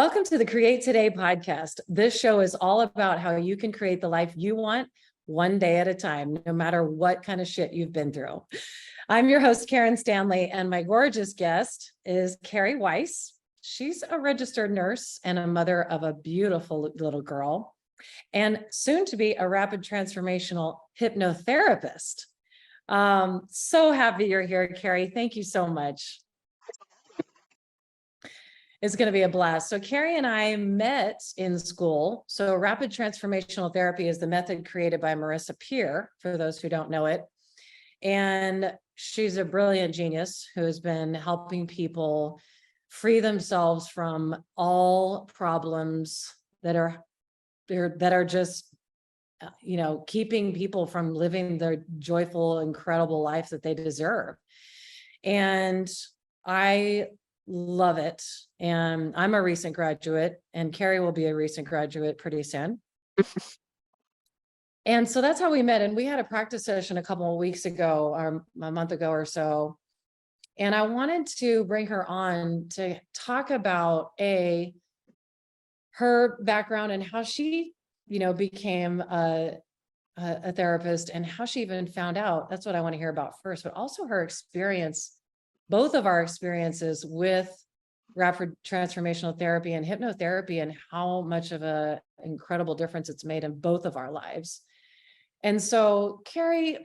Welcome to the Create Today podcast. This show is all about how you can create the life you want one day at a time, no matter what kind of shit you've been through. I'm your host, Karen Stanley, and my gorgeous guest is Carey Weiss. She's a registered nurse and a mother of a beautiful little girl, and soon to be a rapid transformational hypnotherapist. So happy you're here, Carey. Thank you so much. It's going to be a blast. So Carey and I met in school. So rapid transformational therapy is the method created by Marissa Peer, for those who don't know it. And she's a brilliant genius who has been helping people free themselves from all problems that are just, keeping people from living their joyful, incredible life that they deserve. And I love it. And I'm a recent graduate, and Carey will be a recent graduate pretty soon. And so that's how we met. And we had a practice session a couple of weeks ago, or a month ago or so. And I wanted to bring her on to talk about her background and how she, became a therapist, and how she even found out. That's what I want to hear about first, but also her experience, both of our experiences with rapid transformational therapy and hypnotherapy, and how much of an incredible difference it's made in both of our lives. And so, Carey,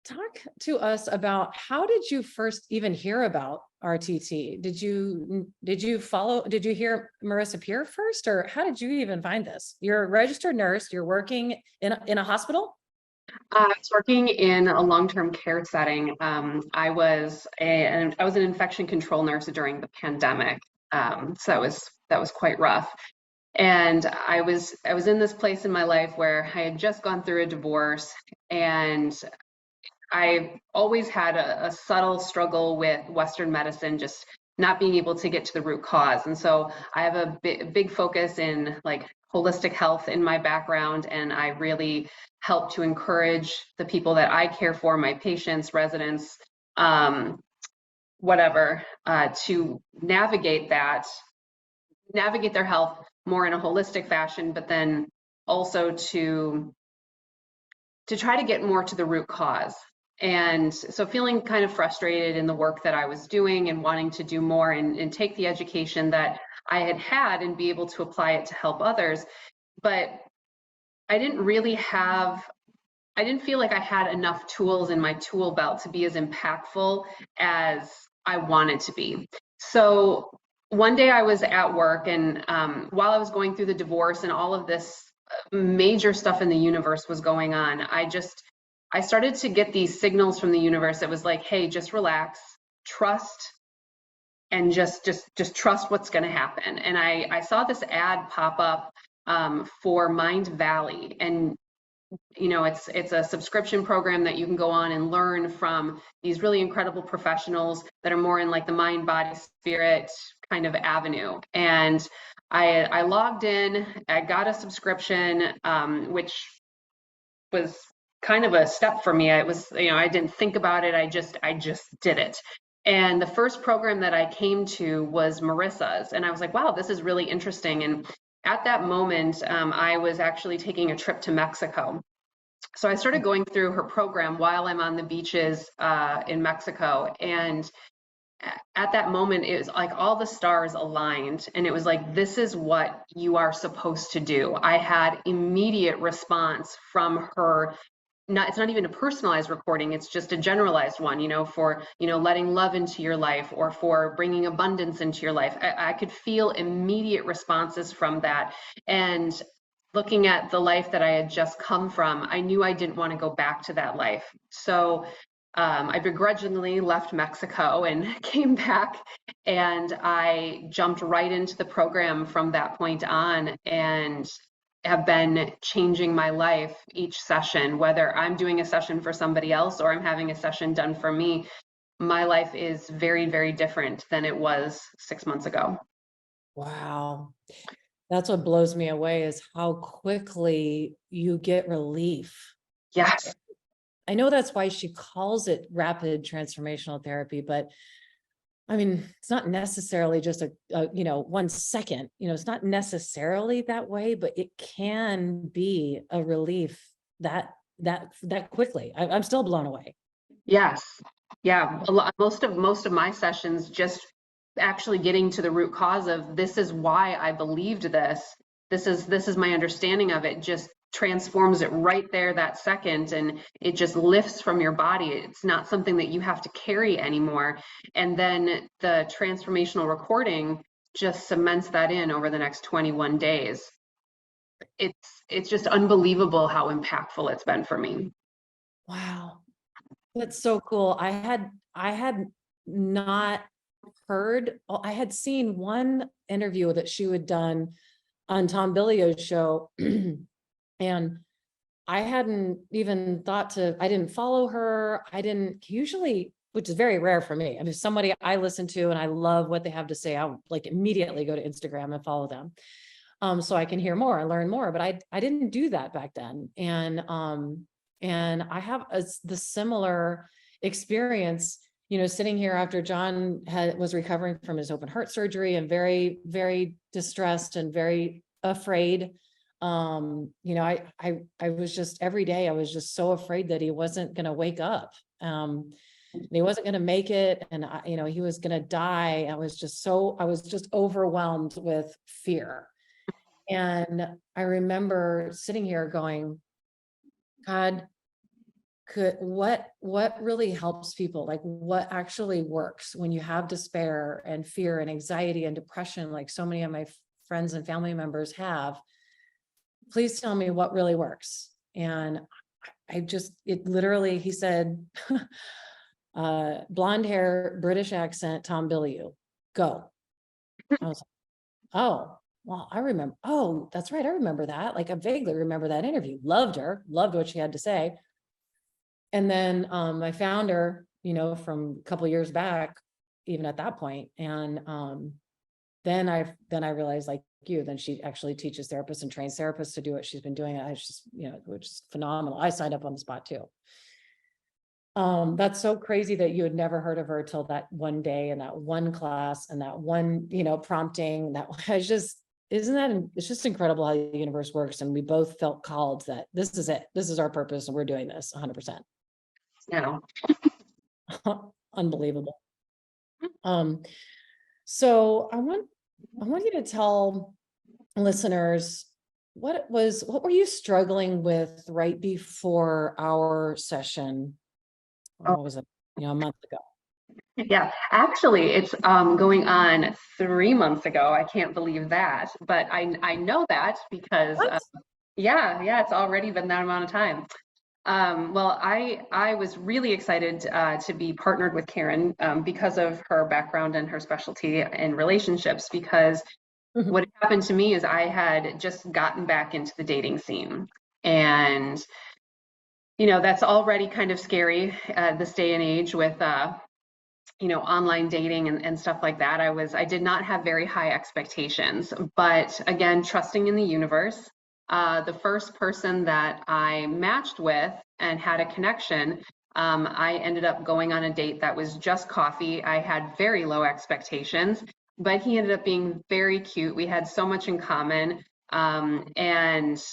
talk to us about, how did you first even hear about RTT? Did you hear Marissa Peer first, or how did you even find this? You're a registered nurse, you're working in a hospital? I was working in a long-term care setting. I was an infection control nurse during the pandemic, so that was quite rough. And I was in this place in my life where I had just gone through a divorce, and I always had a subtle struggle with Western medicine, just not being able to get to the root cause. And so I have a big focus in like holistic health in my background, and I really help to encourage the people that I care for, my patients, residents, whatever, to navigate their health more in a holistic fashion, but then also to try to get more to the root cause. And so feeling kind of frustrated in the work that I was doing, and wanting to do more and take the education that I had and be able to apply it to help others. But I didn't feel like I had enough tools in my tool belt to be as impactful as I wanted to be. So one day I was at work, and while I was going through the divorce and all of this major stuff in the universe was going on, I started to get these signals from the universe that was like, hey, just relax, trust, and just trust what's going to happen. And I saw this ad pop up for Mind Valley, and it's a subscription program that you can go on and learn from these really incredible professionals that are more in like the mind, body, spirit kind of avenue. And I logged in, I got a subscription, which was kind of a step for me. It was, I didn't think about it. I just did it. And the first program that I came to was Marissa's. And I was like, wow, this is really interesting. And at that moment, I was actually taking a trip to Mexico. So I started going through her program while I'm on the beaches in Mexico. And at that moment, it was like all the stars aligned, and it was like, this is what you are supposed to do. I had immediate response from her. It's not even a personalized recording, it's just a generalized one, for, letting love into your life, or for bringing abundance into your life. I could feel immediate responses from that. And looking at the life that I had just come from, I knew I didn't want to go back to that life. So I begrudgingly left Mexico and came back, and I jumped right into the program from that point on, and have been changing my life each session. Whether I'm doing a session for somebody else or I'm having a session done for me, my life is very, very different than it was 6 months ago. Wow. That's what blows me away, is how quickly you get relief. Yes. I know that's why she calls it rapid transformational therapy, but I mean, it's not necessarily just a 1 second, it's not necessarily that way, but it can be a relief that quickly. I'm still blown away. Yes. Yeah. Most of my sessions just actually getting to the root cause of this is why I believed this. This is my understanding of it, just transforms it right there that second, and it just lifts from your body. It's not something that you have to carry anymore. And then the transformational recording just cements that in over the next 21 days. It's just unbelievable how impactful it's been for me. Wow. That's so cool. I had not heard, I had seen one interview that she had done on Tom Billio's show. And I hadn't even I didn't follow her. I didn't usually, which is very rare for me. I mean, somebody I listen to and I love what they have to say, I'll like immediately go to Instagram and follow them. So I can hear more and learn more, but I didn't do that back then. And I have the similar experience, sitting here after John was recovering from his open heart surgery and very, very distressed and very afraid. I was just every day, I was just so afraid that he wasn't going to wake up. He wasn't going to make it. And he was going to die. I was just overwhelmed with fear. And I remember sitting here going, God, what really helps people? Like what actually works when you have despair and fear and anxiety and depression, like so many of my friends and family members have? Please tell me what really works. And it literally, he said, blonde hair, British accent, Tom Bilyeu, go. I was like, oh, well, I remember. Oh, that's right. I remember that. Like I vaguely remember that interview. Loved her, loved what she had to say. And then I found her, from a couple of years back, even at that point. And then I realized, like then she actually teaches therapists and trains therapists to do what she's been doing. I just, which is phenomenal. I signed up on the spot too. That's so crazy that you had never heard of her till that one day and that one class and that one, prompting. That was just, it's just incredible how the universe works. And we both felt called that this is it. This is our purpose. And we're doing this 100%. Yeah. Unbelievable. So I want you to tell listeners what were you struggling with right before our session? What was it? A month ago. Yeah, actually, it's going on 3 months ago. I can't believe that, but I know that because yeah, it's already been that amount of time. Well, I was really excited to be partnered with Karen because of her background and her specialty in relationships, because what happened to me is I had just gotten back into the dating scene. And, that's already kind of scary this day and age with, online dating and stuff like that. I did not have very high expectations, but again, trusting in the universe. The first person that I matched with and had a connection, I ended up going on a date that was just coffee. I had very low expectations, but he ended up being very cute. We had so much in common. And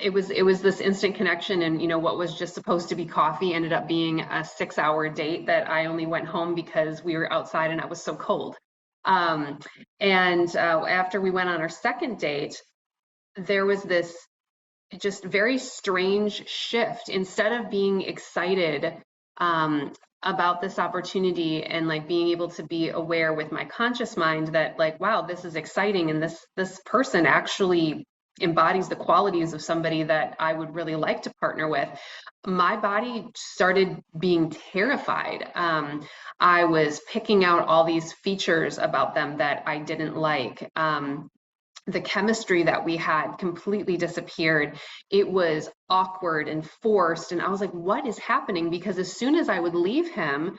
it was this instant connection, and what was just supposed to be coffee ended up being a 6-hour date that I only went home because we were outside and it was so cold. And after we went on our second date, there was this just very strange shift. Instead of being excited about this opportunity and like being able to be aware with my conscious mind that like, wow, this is exciting, and this person actually embodies the qualities of somebody that I would really like to partner with, my body started being terrified. I was picking out all these features about them that I didn't like. The chemistry that we had completely disappeared. It was awkward and forced. And I was like, what is happening? Because as soon as I would leave him,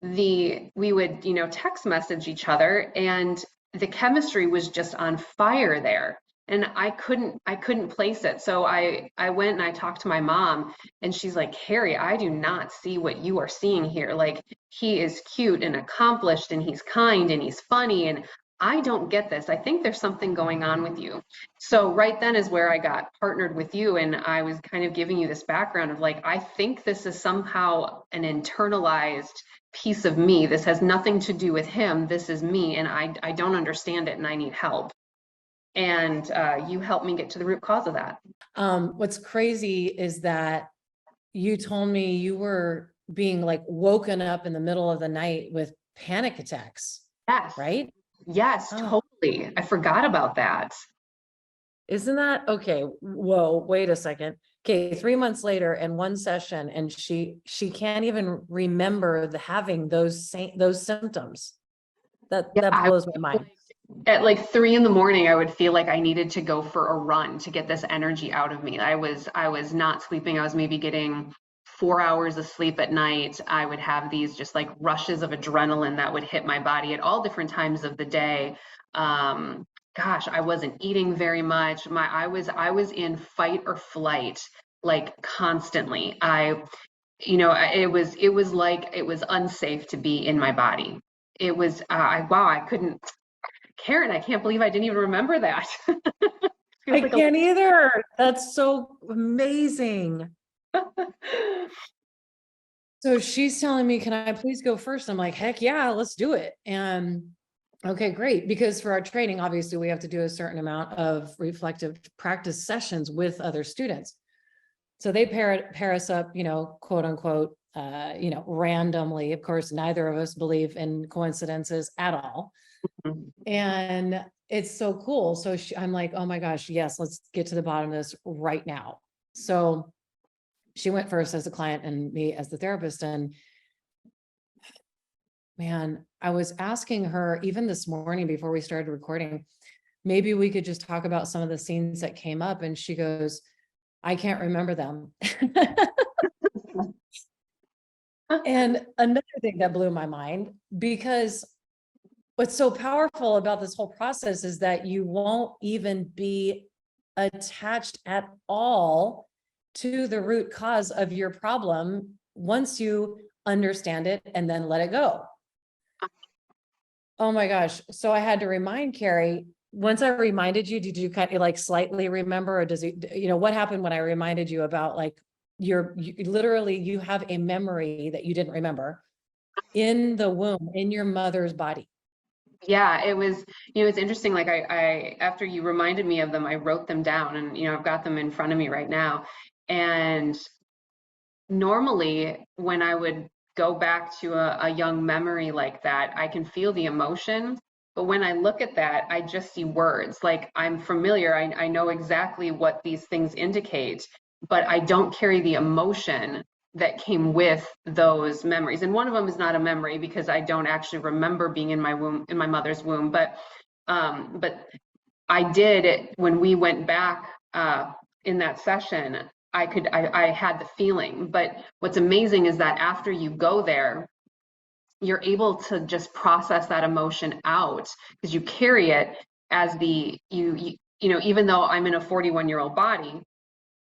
we would, text message each other, and the chemistry was just on fire there. And I couldn't place it. So I went and I talked to my mom, and she's like, Carey, I do not see what you are seeing here. Like, he is cute and accomplished and he's kind and he's funny, and I don't get this. I think there's something going on with you. So right then is where I got partnered with you, and I was kind of giving you this background of like, I think this is somehow an internalized piece of me. This has nothing to do with him. This is me, and I don't understand it, and I need help. And you helped me get to the root cause of that. What's crazy is that you told me you were being like woken up in the middle of the night with panic attacks, Yes. right? Yes, Oh. totally. I forgot about that. Isn't that okay? Whoa, wait a second. Okay, 3 months later and one session, and she can't even remember having those symptoms. That Yeah, blows my mind. at like 3 in the morning, I would feel like I needed to go for a run to get this energy out of me. I was not sleeping. I was maybe getting 4 hours of sleep at night. I would have these just like rushes of adrenaline that would hit my body at all different times of the day. Gosh, I wasn't eating very much. I was in fight or flight like constantly. It was like it was unsafe to be in my body. It was wow, I couldn't. Karen, I can't believe I didn't even remember that. I can't either. That's so amazing. So she's telling me, can I please go first? I'm like, heck yeah, let's do it. And okay, great. Because for our training, obviously we have to do a certain amount of reflective practice sessions with other students. So they pair us up, quote unquote, randomly. Of course, neither of us believe in coincidences at all. And it's so cool. So I'm like, oh my gosh, yes, let's get to the bottom of this right now. So she went first as a client and me as the therapist. And man, I was asking her even this morning before we started recording, maybe we could just talk about some of the scenes that came up. And she goes, I can't remember them. And another thing that blew my mind, because what's so powerful about this whole process is that you won't even be attached at all to the root cause of your problem once you understand it and then let it go. Oh my gosh. So I had to remind Carey, once I reminded you, did you kind of like slightly remember, or does it, what happened when I reminded you about like literally you have a memory that you didn't remember in the womb, in your mother's body? Yeah, it was, it's interesting. Like I, after you reminded me of them, I wrote them down, and, I've got them in front of me right now. And normally when I would go back to a young memory like that, I can feel the emotion. But when I look at that, I just see words. Like, I'm familiar. I know exactly what these things indicate, but I don't carry the emotion that came with those memories. And one of them is not a memory because I don't actually remember being in my womb, in my mother's womb. But I did, when we went back in that session, I had the feeling. But what's amazing is that after you go there, you're able to just process that emotion out, because you carry it as even though I'm in a 41-year-old body,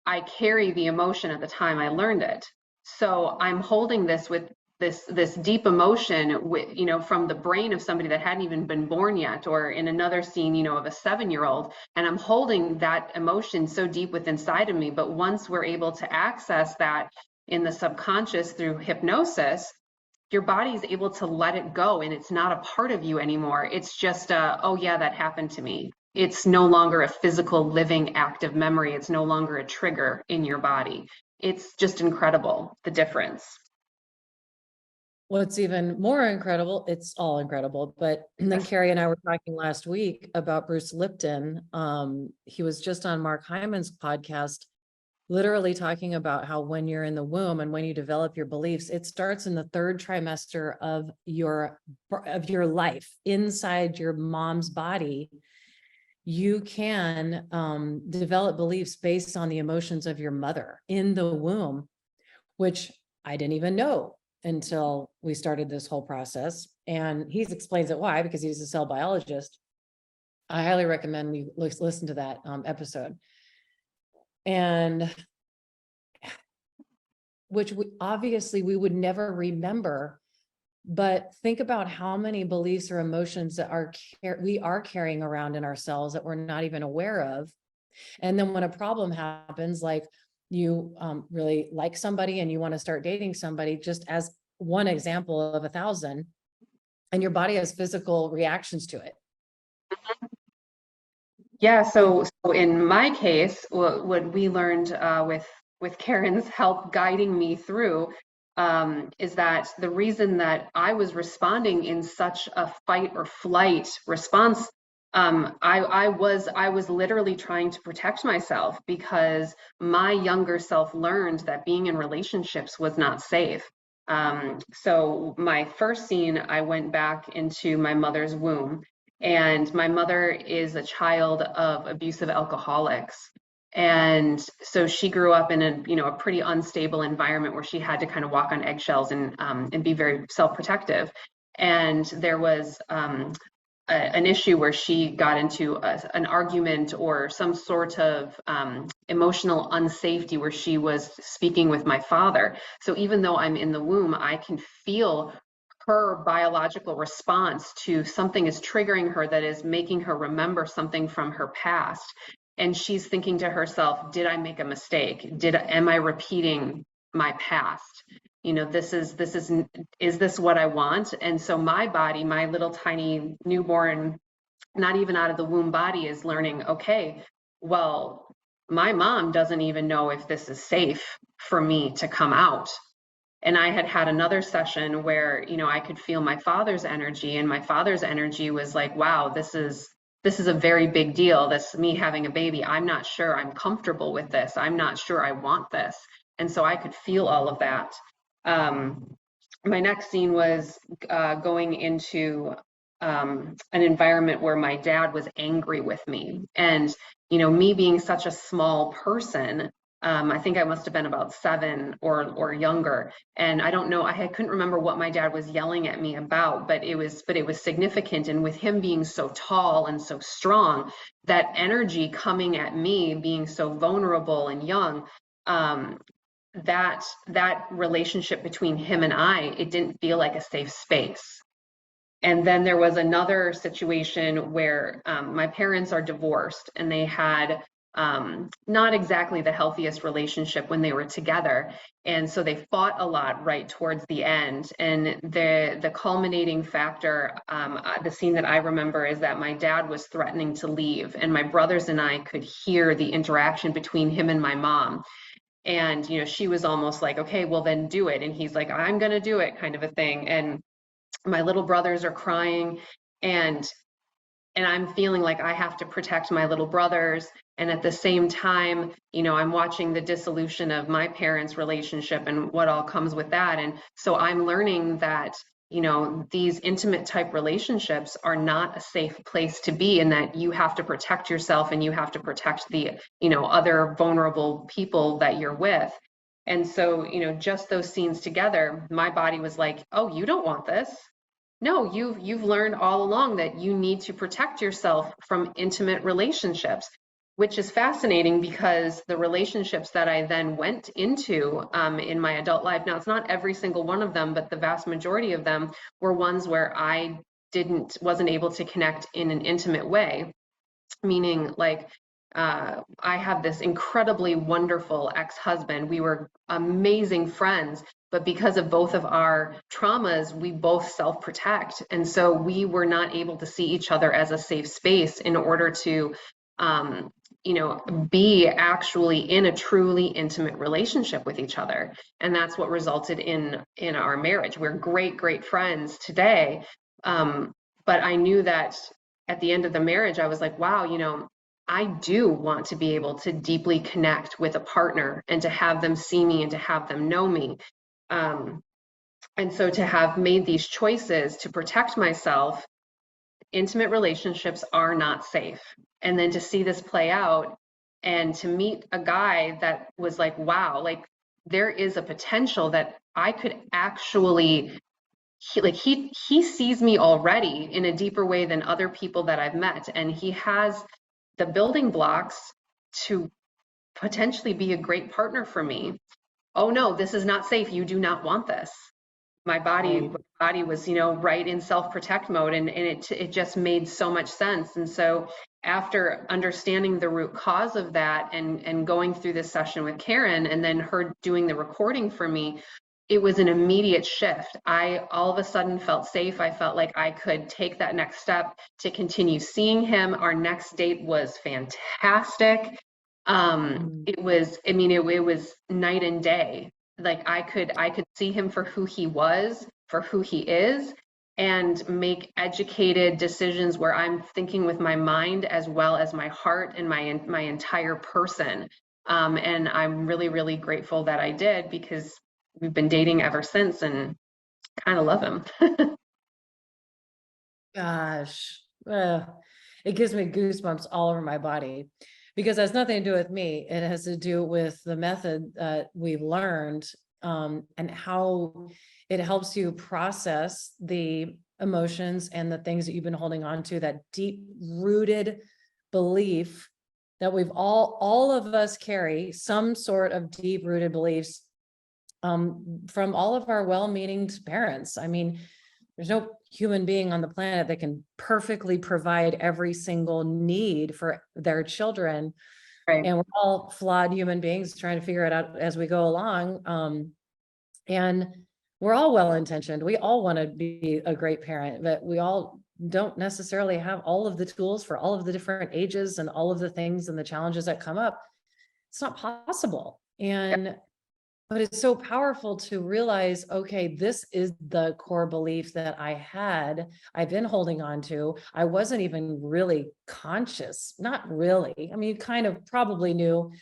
I carry the emotion at the time I learned it. So I'm holding this with this deep emotion with, from the brain of somebody that hadn't even been born yet, or in another scene, of a 7-year-old, and I'm holding that emotion so deep within inside of me. But once we're able to access that in the subconscious through hypnosis, your body is able to let it go, and it's not a part of you anymore. It's just oh yeah, that happened to me. It's no longer a physical, living, active memory. It's no longer a trigger in your body. It's just incredible, the difference. What's even more incredible, it's all incredible, but then Carey and I were talking last week about Bruce Lipton. He was just on Mark Hyman's podcast, literally talking about how when you're in the womb and when you develop your beliefs, it starts in the 3rd trimester of your life inside your mom's body. You can develop beliefs based on the emotions of your mother in the womb, which I didn't even know until we started this whole process. And he explains it why, because he's a cell biologist. I highly recommend we listen to that episode. And which obviously we would never remember, but think about how many beliefs or emotions that we are carrying around in ourselves that we're not even aware of. And then when a problem happens, like you really like somebody and you want to start dating somebody, just as one example of 1,000, and your body has physical reactions to it. Yeah, so in my case, what we learned with Karen's help guiding me through is that the reason that I was responding in such a fight or flight response, I was literally trying to protect myself because my younger self learned that being in relationships was not safe. So my first scene, I went back into my mother's womb. And my mother is a child of abusive alcoholics. And so she grew up in a pretty unstable environment where she had to kind of walk on eggshells and be very self-protective. And there was an issue where she got into an argument or some sort of emotional unsafety where she was speaking with my father. So even though I'm in the womb, I can feel her biological response to something is triggering her that is making her remember something from her past. And she's thinking to herself, did I make a mistake? Am I repeating my past? Is this what I want? And so my body, my little tiny newborn, not even out of the womb body, is learning, okay, well, my mom doesn't even know if this is safe for me to come out. And I had another session where, I could feel my father's energy, and my father's energy was like, wow, this is a very big deal. This me having a baby. I'm not sure I'm comfortable with this. I'm not sure I want this. And so I could feel all of that. My next scene was going into an environment where my dad was angry with me. And, me being such a small person, I think I must have been about 7 or younger. And I don't know, I couldn't remember what my dad was yelling at me about, but it was significant. And with him being so tall and so strong, that energy coming at me, being so vulnerable and young, that relationship between him and it didn't feel like a safe space. And then there was another situation where my parents are divorced, and they had not exactly the healthiest relationship when they were together. And so they fought a lot right towards the end. And the culminating factor, the scene that I remember, is that my dad was threatening to leave, and my brothers and I could hear the interaction between him and my mom. And, she was almost like, okay, well then do it. And he's like, I'm going to do it, kind of a thing. And my little brothers are crying, and I'm feeling like I have to protect my little brothers. And at the same time, I'm watching the dissolution of my parents' relationship and what all comes with that. And so I'm learning that, these intimate type relationships are not a safe place to be, and that you have to protect yourself and you have to protect the, other vulnerable people that you're with. And so, just those scenes together, my body was like, oh, you don't want this. No, you've learned all along that you need to protect yourself from intimate relationships, which is fascinating because the relationships that I then went into in my adult life, now it's not every single one of them, but the vast majority of them were ones where I wasn't able to connect in an intimate way, meaning like I have this incredibly wonderful ex-husband. We were amazing friends, but because of both of our traumas, we both self-protect. And so we were not able to see each other as a safe space in order to, be actually in a truly intimate relationship with each other. And that's what resulted in our marriage. We're great, great friends today. But I knew that at the end of the marriage, I was like, wow, I do want to be able to deeply connect with a partner and to have them see me and to have them know me. And so to have made these choices to protect myself, intimate relationships are not safe. And then to see this play out and to meet a guy that was like, wow, like there is a potential that I could actually he sees me already in a deeper way than other people that I've met, and he has the building blocks to potentially be a great partner for me. Oh no, this is not safe. You do not want this. My Right. body was, right in self-protect mode, and it just made so much sense. And so after understanding the root cause of that, and going through this session with Karen, and then her doing the recording for me, it was an immediate shift. I all of a sudden felt safe. I felt like I could take that next step to continue seeing him. Our next date was fantastic. It was, I mean, it was night and day. Like I could see him for who he was, for who he is, and make educated decisions where I'm thinking with my mind as well as my heart and my entire person. And I'm really, really grateful that I did, because we've been dating ever since, and kind of love him. Gosh, it gives me goosebumps all over my body, because it has nothing to do with me. It has to do with the method that we've learned, and how it helps you process the emotions and the things that you've been holding on to, that deep rooted belief that all of us carry some sort of deep rooted beliefs, from all of our well-meaning parents. I mean, there's no human being on the planet that can perfectly provide every single need for their children. Right. And we're all flawed human beings trying to figure it out as we go along. And we're all well-intentioned. We all want to be a great parent, but we all don't necessarily have all of the tools for all of the different ages and all of the things and the challenges that come up. It's not possible. But it's so powerful to realize, okay, this is the core belief that I've been holding on to. I wasn't even really conscious, not really. I mean, you kind of probably knew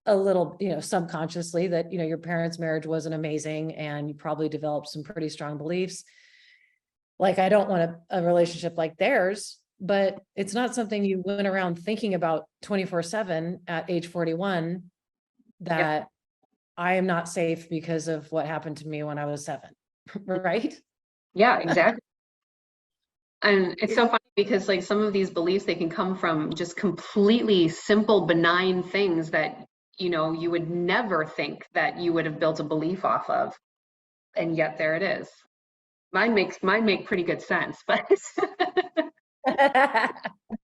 a little, subconsciously that, your parents' marriage wasn't amazing, and you probably developed some pretty strong beliefs. Like, I don't want a relationship like theirs, but it's not something you went around thinking about 24/7 at age 41, Yep. that I am not safe because of what happened to me when I was 7, right? Yeah, exactly. And it's so funny because, like, some of these beliefs, they can come from just completely simple, benign things that, you would never think that you would have built a belief off of. And yet there it is. Mine make pretty good sense, but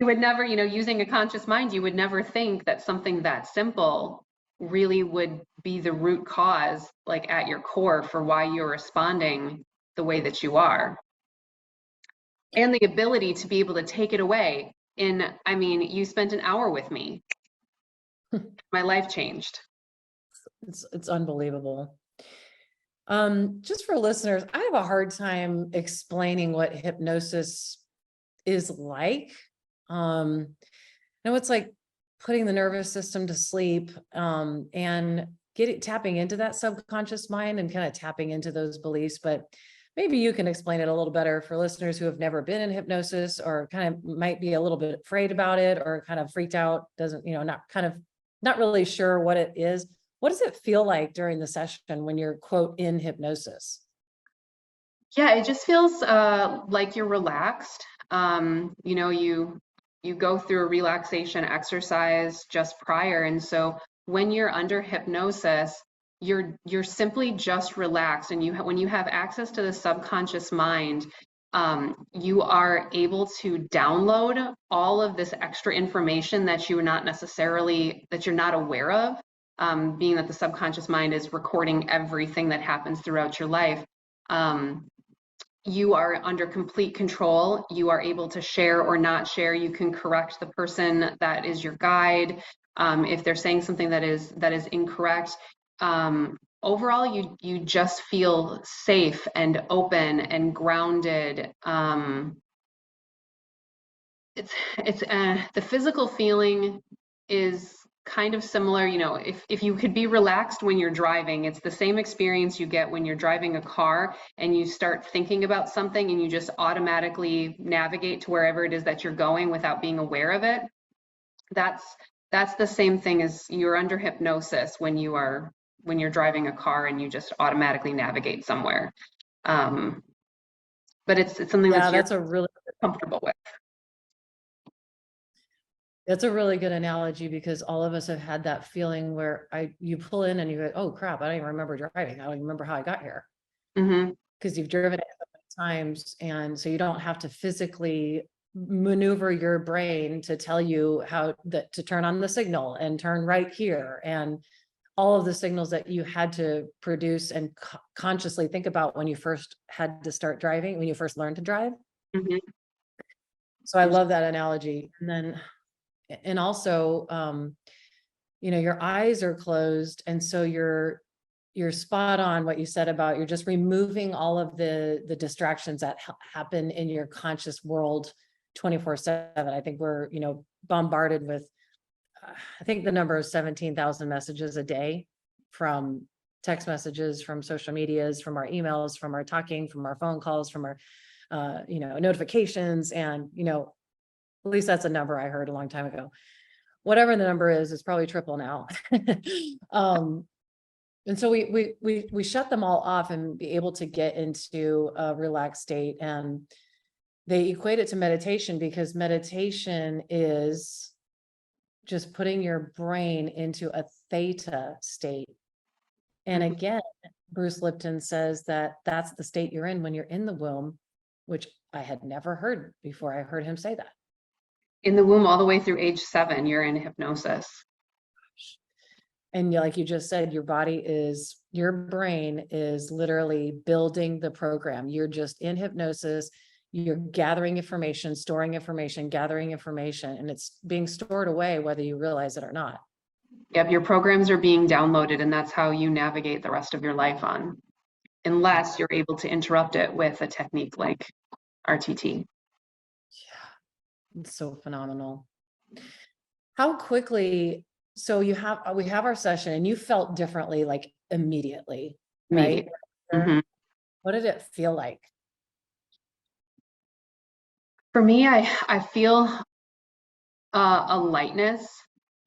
you would never, using a conscious mind, you would never think that something that simple really would be the root cause, like at your core, for why you're responding the way that you are. And the ability to be able to take it away I mean, you spent an hour with me. My life changed. It's unbelievable. Just for listeners, I have a hard time explaining what hypnosis is like. It's like putting the nervous system to sleep, and tapping into that subconscious mind and kind of tapping into those beliefs. But maybe you can explain it a little better for listeners who have never been in hypnosis, or kind of might be a little bit afraid about it, or kind of freaked out, not really sure what it is. What does it feel like during the session when you're, quote, in hypnosis? Yeah, it just feels like you're relaxed. You go through a relaxation exercise just prior, and so when you're under hypnosis, you're simply just relaxed, and when you have access to the subconscious mind, you are able to download all of this extra information that you're not aware of, being that the subconscious mind is recording everything that happens throughout your life. You are under complete control. You are able to share or not share. You can correct the person that is your guide, if they're saying something that is incorrect. Overall, you just feel safe and open and grounded. The physical feeling is kind of similar. If you could be relaxed when you're driving, it's the same experience you get when you're driving a car and you start thinking about something and you just automatically navigate to wherever it is that you're going without being aware of it. That's the same thing as you're under hypnosis when you're driving a car and you just automatically navigate somewhere. but it's something Yeah, that you're that's a really comfortable with. That's a really good analogy, because all of us have had that feeling where you pull in and you go, oh crap, I don't even remember driving. I don't even remember how I got here, Mm-hmm. because you've driven it so many times. And so you don't have to physically maneuver your brain to tell you how to turn on the signal and turn right here. And all of the signals that you had to produce and consciously think about when you first had to start driving, when you first learned to drive. Mm-hmm. So I love that analogy. And also, your eyes are closed. And so you're spot on what you said about, you're just removing all of the distractions that happen in your conscious world 24/7. I think we're, bombarded with, I think the number is 17,000 messages a day, from text messages, from social medias, from our emails, from our talking, from our phone calls, from our, notifications. And, at least that's a number I heard a long time ago. Whatever the number is, it's probably triple now. And so we shut them all off and be able to get into a relaxed state. And they equate it to meditation, because meditation is just putting your brain into a theta state. And Mm-hmm. again, Bruce Lipton says that that's the state you're in when you're in the womb, which I had never heard before I heard him say that. In the womb, all the way through age 7, you're in hypnosis. And like you just said, your brain is literally building the program. You're just in hypnosis. You're gathering information, storing information, gathering information, and it's being stored away, whether you realize it or not. Yep, your programs are being downloaded, and that's how you navigate the rest of your life on, unless you're able to interrupt it with a technique like RTT. Yeah, it's so phenomenal. How quickly, so we have our session and you felt differently, like immediately, right? Mm-hmm. What did it feel like? For me, I feel a lightness,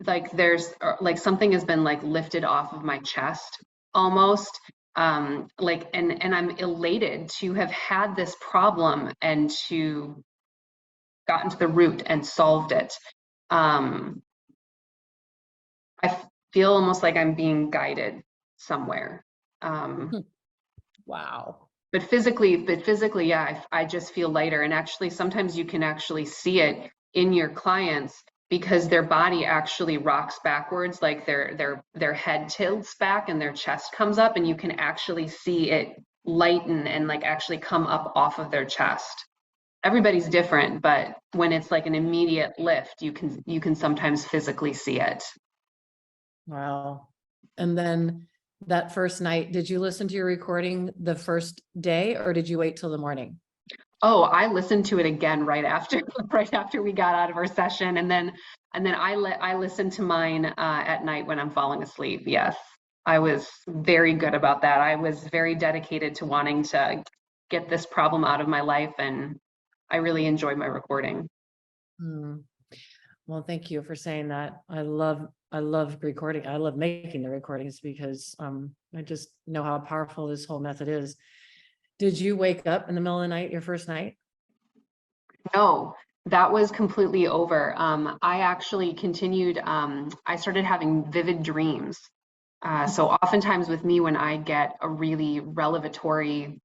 like there's like something has been like lifted off of my chest almost, like, and I'm elated to have had this problem and to gotten to the root and solved it. I feel almost like I'm being guided somewhere. Wow. But physically, yeah, I just feel lighter. And actually, sometimes you can actually see it in your clients, because their body actually rocks backwards, like their head tilts back and their chest comes up, and you can actually see it lighten and like actually come up off of their chest. Everybody's different, but when it's like an immediate lift, you can sometimes physically see it. Wow. And then that first night, did you listen to your recording the first day, or did you wait till the morning? Oh, I listened to it again right after we got out of our session, and then I listened to mine at night when I'm falling asleep. Yes, I was very good about that. I was very dedicated to wanting to get this problem out of my life, and I really enjoyed my recording. Well, thank you for saying that. I love recording. I love making the recordings, because I just know how powerful this whole method is. Did you wake up in the middle of the night, your first night? No, that was completely over. I actually continued, I started having vivid dreams. So oftentimes with me, when I get a really revelatory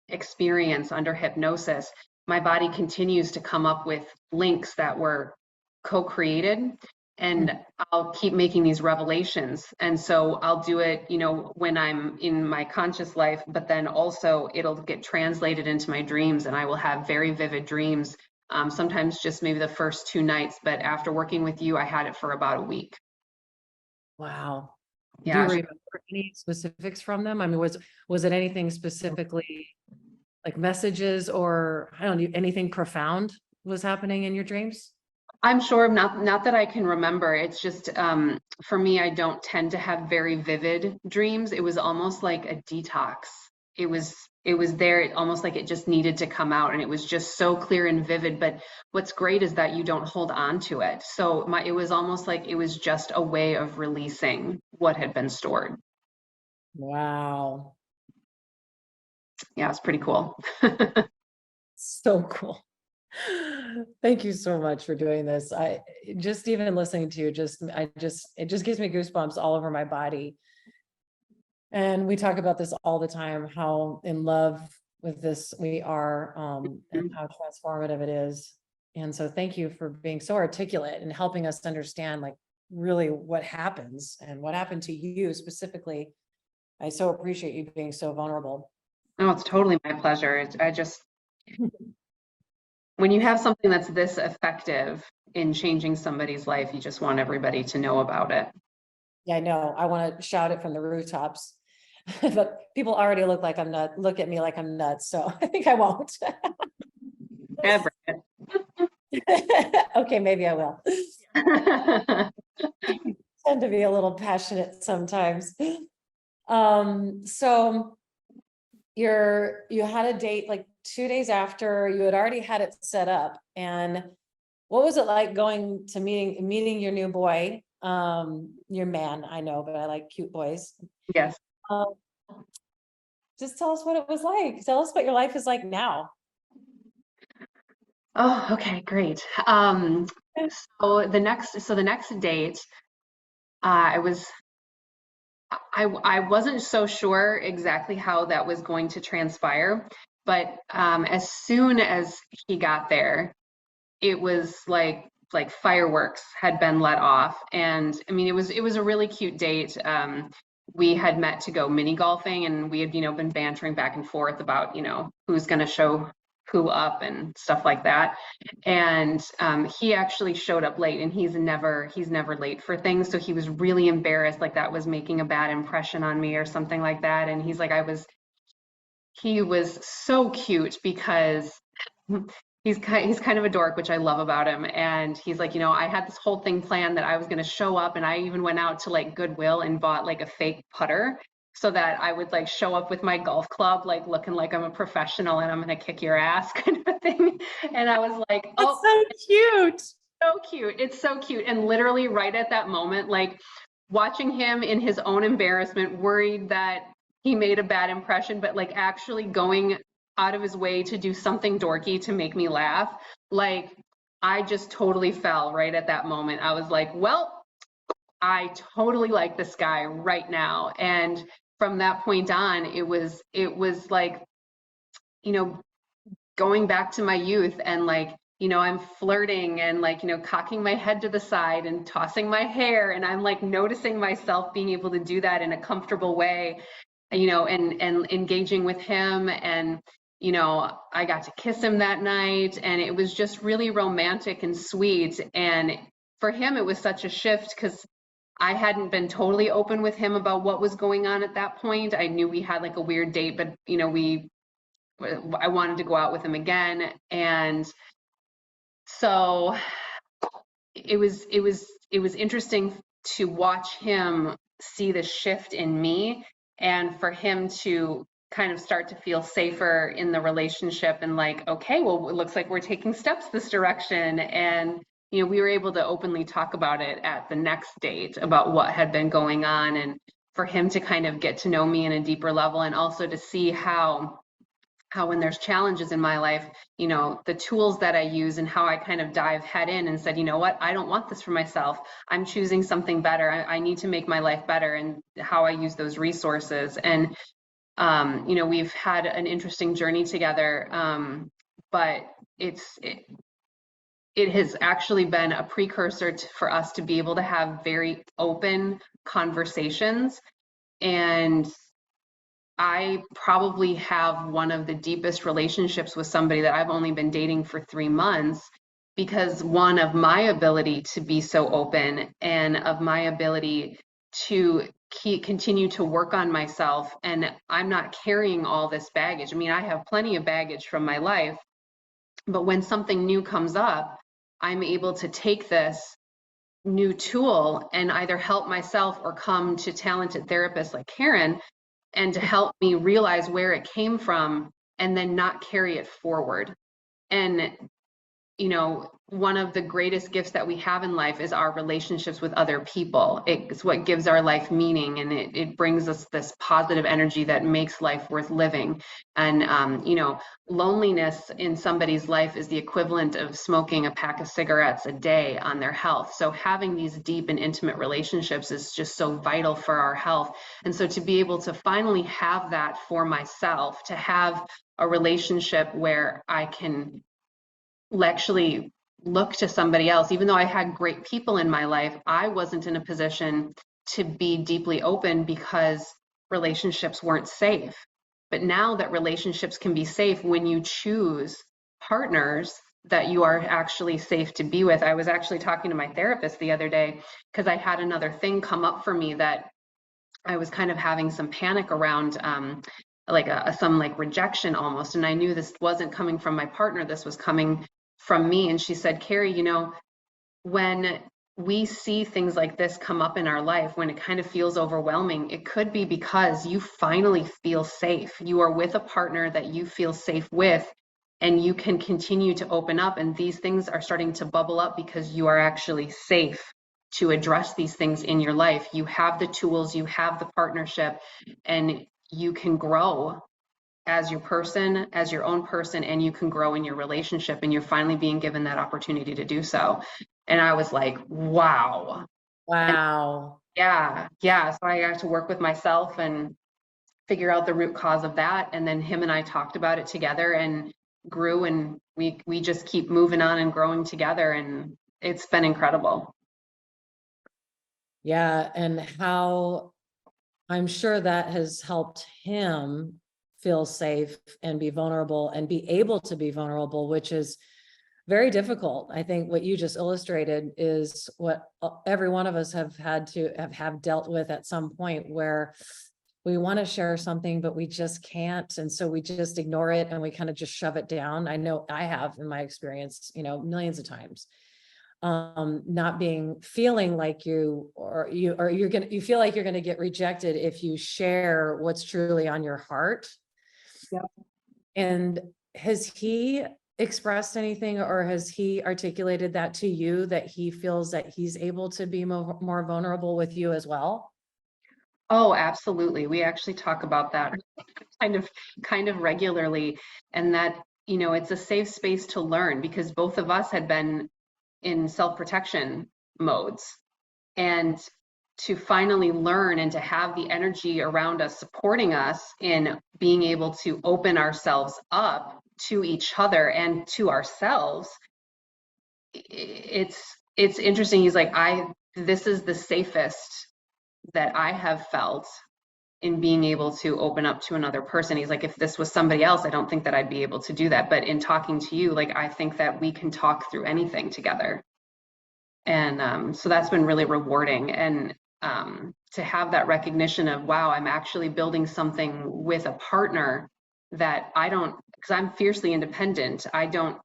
experience under hypnosis, my body continues to come up with links that were co-created, and I'll keep making these revelations. And so I'll do it, when I'm in my conscious life, but then also it'll get translated into my dreams, and I will have very vivid dreams. Sometimes just maybe the first 2 nights, but after working with you, I had it for about a week. Wow. Do you Yeah. remember any specifics from them? I mean, was it anything specifically like messages, or I don't know, anything profound was happening in your dreams? I'm sure, not that I can remember. It's just, for me, I don't tend to have very vivid dreams. It was almost like a detox. It was there, almost like it just needed to come out, and it was just so clear and vivid. But what's great is that you don't hold on to it. So it was almost like it was just a way of releasing what had been stored. Wow. Yeah, it's pretty cool. So cool. Thank you so much for doing this. I just, even listening to you, it just gives me goosebumps all over my body. And we talk about this all the time, how in love with this we are, and how transformative it is. And so thank you for being so articulate and helping us understand like really what happens and what happened to you specifically. I so appreciate you being so vulnerable. Oh, it's totally my pleasure. I just, when you have something that's this effective in changing somebody's life, you just want everybody to know about it. Yeah, I know. I want to shout it from the rooftops, but people already look at me like I'm nuts. So I think I won't. Yeah, bring Okay, maybe I will. it. Tend to be a little passionate sometimes. So you had a date like 2 days after you had already had it set up. And what was it like going to meeting your new boy? Your man, I know, but I like cute boys. Yes. Um, just tell us what it was like. Tell us what your life is like now. Oh, okay, great. So the next date, I wasn't so sure exactly how that was going to transpire, but as soon as he got there, it was like fireworks had been let off. And I mean, it was a really cute date. We had met to go mini golfing, and we had, been bantering back and forth about, who's going to show who up and stuff like that. And he actually showed up late, and he's never late for things. So he was really embarrassed, like that was making a bad impression on me or something like that. And he's like, he was so cute because he's kind of a dork, which I love about him. And he's like, I had this whole thing planned that I was going to show up, and I even went out to like Goodwill and bought like a fake putter so that I would like show up with my golf club, like looking like I'm a professional and I'm going to kick your ass kind of a thing. And I was like, That's oh, so cute. so cute. It's so cute. And literally right at that moment, like watching him in his own embarrassment, worried that he made a bad impression, but like actually going out of his way to do something dorky to make me laugh. Like I just totally fell right at that moment. I was like, well, I totally like this guy right now. And from that point on, it was like, you know, going back to my youth and like, I'm flirting and like, cocking my head to the side and tossing my hair. And I'm like noticing myself being able to do that in a comfortable way, and engaging with him. And, I got to kiss him that night, and it was just really romantic and sweet. And for him, it was such a shift because I hadn't been totally open with him about what was going on at that point. I knew we had like a weird date, but, I wanted to go out with him again. And so it was interesting to watch him see the shift in me, and for him to kind of start to feel safer in the relationship, and like, okay, well, it looks like we're taking steps this direction. And we were able to openly talk about it at the next date about what had been going on, and for him to kind of get to know me in a deeper level, and also to see how when there's challenges in my life, the tools that I use and how I kind of dive head in and said, you know what, I don't want this for myself. I'm choosing something better. I need to make my life better, and how I use those resources. And, we've had an interesting journey together. But it has actually been a precursor for us to be able to have very open conversations. And I probably have one of the deepest relationships with somebody that I've only been dating for 3 months, because one of my ability to be so open, and of my ability to continue to work on myself. And I'm not carrying all this baggage. I mean, I have plenty of baggage from my life, but when something new comes up, I'm able to take this new tool and either help myself or come to talented therapists like Karen, and to help me realize where it came from and then not carry it forward. And you know, one of the greatest gifts that we have in life is our relationships with other people. It's what gives our life meaning, and it brings us this positive energy that makes life worth living. And, you know, loneliness in somebody's life is the equivalent of smoking a pack of cigarettes a day on their health. So having these deep and intimate relationships is just so vital for our health. And so to be able to finally have that for myself, to have a relationship where I can actually look to somebody else, even though I had great people in my life, I wasn't in a position to be deeply open because relationships weren't safe. But now that relationships can be safe when you choose partners that you are actually safe to be with. I was actually talking to my therapist the other day because I had another thing come up for me that I was kind of having some panic around, like some like rejection almost. And I knew this wasn't coming from my partner, this was coming from me. And she said, Carey, you know, when we see things like this come up in our life, when it kind of feels overwhelming, it could be because you finally feel safe. You are with a partner that you feel safe with, and you can continue to open up. And these things are starting to bubble up because you are actually safe to address these things in your life. You have the tools, you have the partnership, and you can grow as your person, as your own person, and you can grow in your relationship, and you're finally being given that opportunity to do so. And I was like, wow. And Wow. yeah. So I got to work with myself and figure out the root cause of that. And then him and I talked about it together and grew, and we just keep moving on and growing together. And it's been incredible. Yeah. And how I'm sure that has helped him feel safe and be vulnerable and be able to be vulnerable, which is very difficult. I think what you just illustrated is what every one of us have had to have dealt with at some point, where we want to share something, but we just can't. And so we just ignore it and we kind of just shove it down. I know I have in my experience, you know, millions of times. Not feeling like you feel like you're going to get rejected if you share what's truly on your heart. Yeah. And has he expressed anything, or has he articulated that to you, that he feels that he's able to be more vulnerable with you as well? Oh, absolutely. We actually talk about that kind of regularly, and that, you know, it's a safe space to learn, because both of us had been in self-protection modes, and to finally learn and to have the energy around us supporting us in being able to open ourselves up to each other and to ourselves, it's interesting. He's like, this is the safest that I have felt in being able to open up to another person. He's like, if this was somebody else, I don't think that I'd be able to do that. But in talking to you, like, I think that we can talk through anything together. And so that's been really rewarding. And to have that recognition of, wow, I'm actually building something with a partner that I don't, because I'm fiercely independent. I don't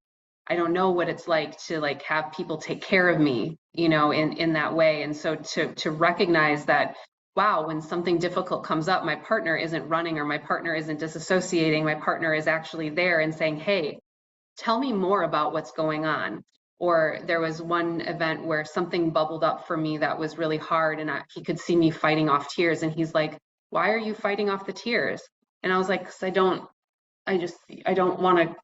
know what it's like to like have people take care of me, you know, in that way. And so to recognize that, wow, when something difficult comes up, my partner isn't running, or my partner isn't disassociating, my partner is actually there and saying, hey, tell me more about what's going on. Or there was one event where something bubbled up for me that was really hard, and he could see me fighting off tears, and he's like, why are you fighting off the tears? And I was like, because I don't want to.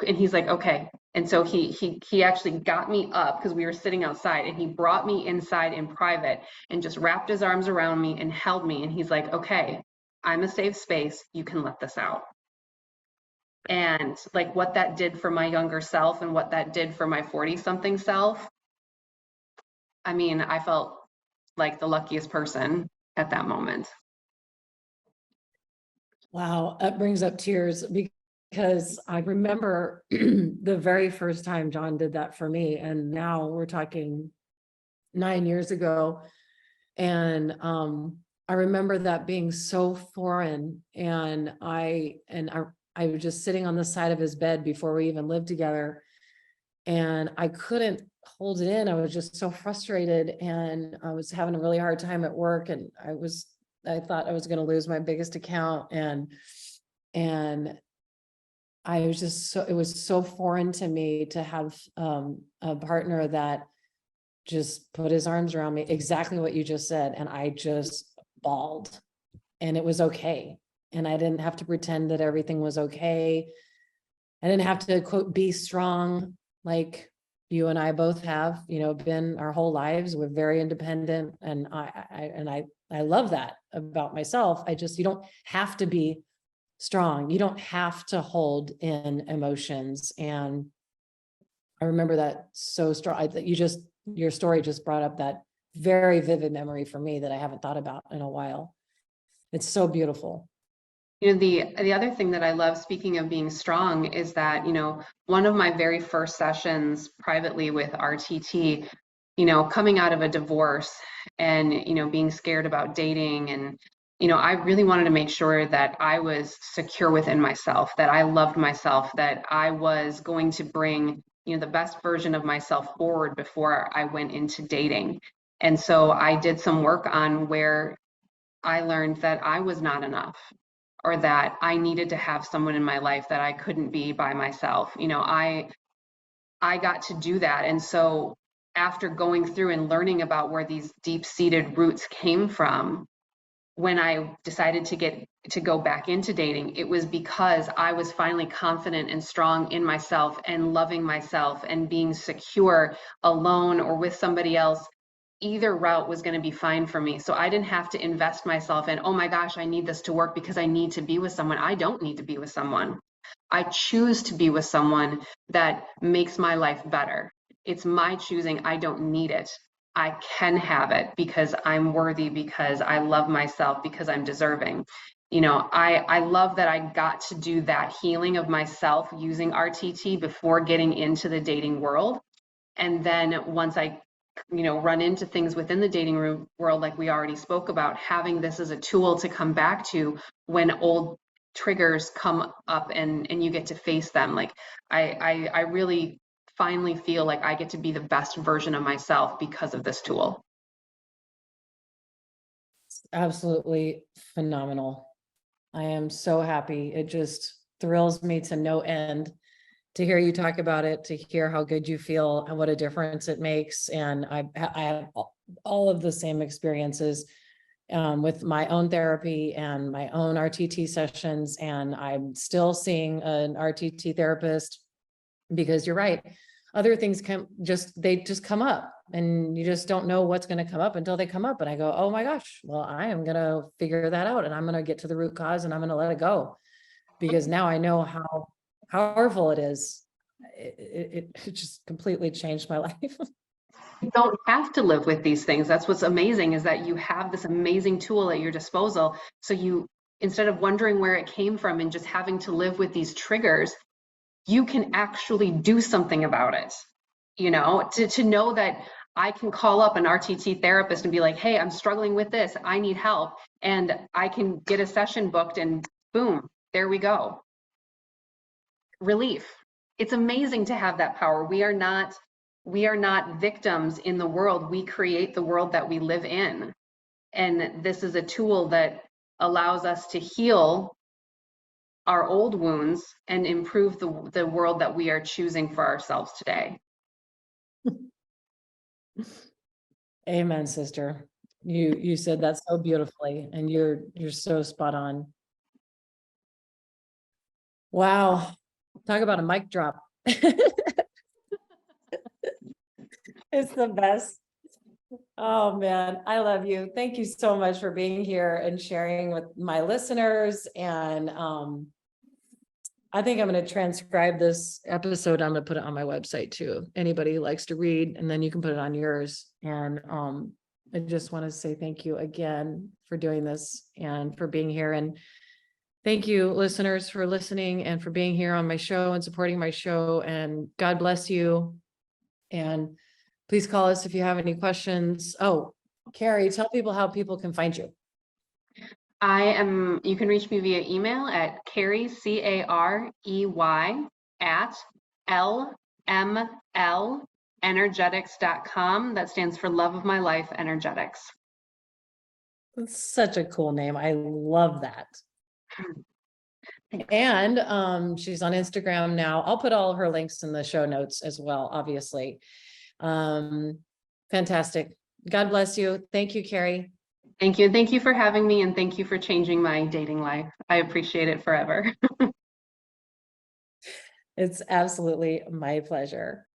And he's like, okay. And so he actually got me up, because we were sitting outside, and he brought me inside in private and just wrapped his arms around me and held me. And he's like, okay, I'm a safe space. You can let this out. And like what that did for my younger self and what that did for my 40-something self, I mean, I felt like the luckiest person at that moment. Wow, that brings up tears, because I remember the very first time John did that for me, and now we're talking 9 years ago. And I remember that being so foreign, and I was just sitting on the side of his bed before we even lived together, and I couldn't hold it in. I was just so frustrated, and I was having a really hard time at work, and I thought I was going to lose my biggest account, and I was just so, it was so foreign to me to have a partner that just put his arms around me, exactly what you just said. And I just bawled, and it was okay. And I didn't have to pretend that everything was okay. I didn't have to quote, be strong, like you and I both have, been our whole lives. We're very independent. And I love that about myself. You don't have to be strong. You don't have to hold in emotions. And I remember that so strong that your story just brought up that very vivid memory for me that I haven't thought about in a while. It's so beautiful. The other thing that I love, speaking of being strong, is that, one of my very first sessions privately with RTT, coming out of a divorce and, being scared about dating, and, I really wanted to make sure that I was secure within myself, that I loved myself, that I was going to bring, the best version of myself forward before I went into dating. And so I did some work on where I learned that I was not enough, or that I needed to have someone in my life, that I couldn't be by myself. I got to do that. And so after going through and learning about where these deep-seated roots came from, when I decided to go back into dating, it was because I was finally confident and strong in myself and loving myself and being secure alone or with somebody else. Either route was going to be fine for me. So I didn't have to invest myself in, oh my gosh, I need this to work because I need to be with someone. I don't need to be with someone. I choose to be with someone that makes my life better. It's my choosing. I don't need it. I can have it because I'm worthy, because I love myself, because I'm deserving. I love that I got to do that healing of myself using RTT before getting into the dating world. And then once I run into things within the dating world, like we already spoke about, having this as a tool to come back to when old triggers come up and you get to face them. Like I really finally feel like I get to be the best version of myself because of this tool. It's absolutely phenomenal. I am so happy. It just thrills me to no end to hear you talk about it, to hear how good you feel and what a difference it makes. And I have all of the same experiences with my own therapy and my own RTT sessions. And I'm still seeing an RTT therapist because you're right. Other things they just come up, and you just don't know what's going to come up until they come up. And I go, oh my gosh, well, I am going to figure that out, and I'm going to get to the root cause, and I'm going to let it go, because now I know how powerful it is. It just completely changed my life. You don't have to live with these things. That's what's amazing, is that you have this amazing tool at your disposal. So you, instead of wondering where it came from and just having to live with these triggers, you can actually do something about it. To know that I can call up an RTT therapist and be like, hey, I'm struggling with this, I need help. And I can get a session booked, and boom, there we go. Relief. It's amazing to have that power. We are not victims in the world. We create the world that we live in. And this is a tool that allows us to heal our old wounds and improve the world that we are choosing for ourselves today. Amen, sister. You said that so beautifully, and you're so spot on. Wow. Talk about a mic drop. It's the best. Oh man, I love you. Thank you so much for being here and sharing with my listeners. And I think I'm going to transcribe this episode. I'm going to put it on my website too. Anybody who likes to read, and then you can put it on yours. And I just want to say thank you again for doing this and for being here. And thank you, listeners, for listening and for being here on my show and supporting my show. And God bless you. And please call us if you have any questions. Oh, Carey, tell people how people can find you. You can reach me via email at Carey, CAREY, at LML energetics.com. That stands for Love of My Life Energetics. That's such a cool name. I love that. And she's on Instagram now. I'll put all of her links in the show notes as well, obviously. Fantastic. God bless you. Thank you, Carey. Thank you. Thank you for having me, and thank you for changing my dating life. I appreciate it forever. It's absolutely my pleasure.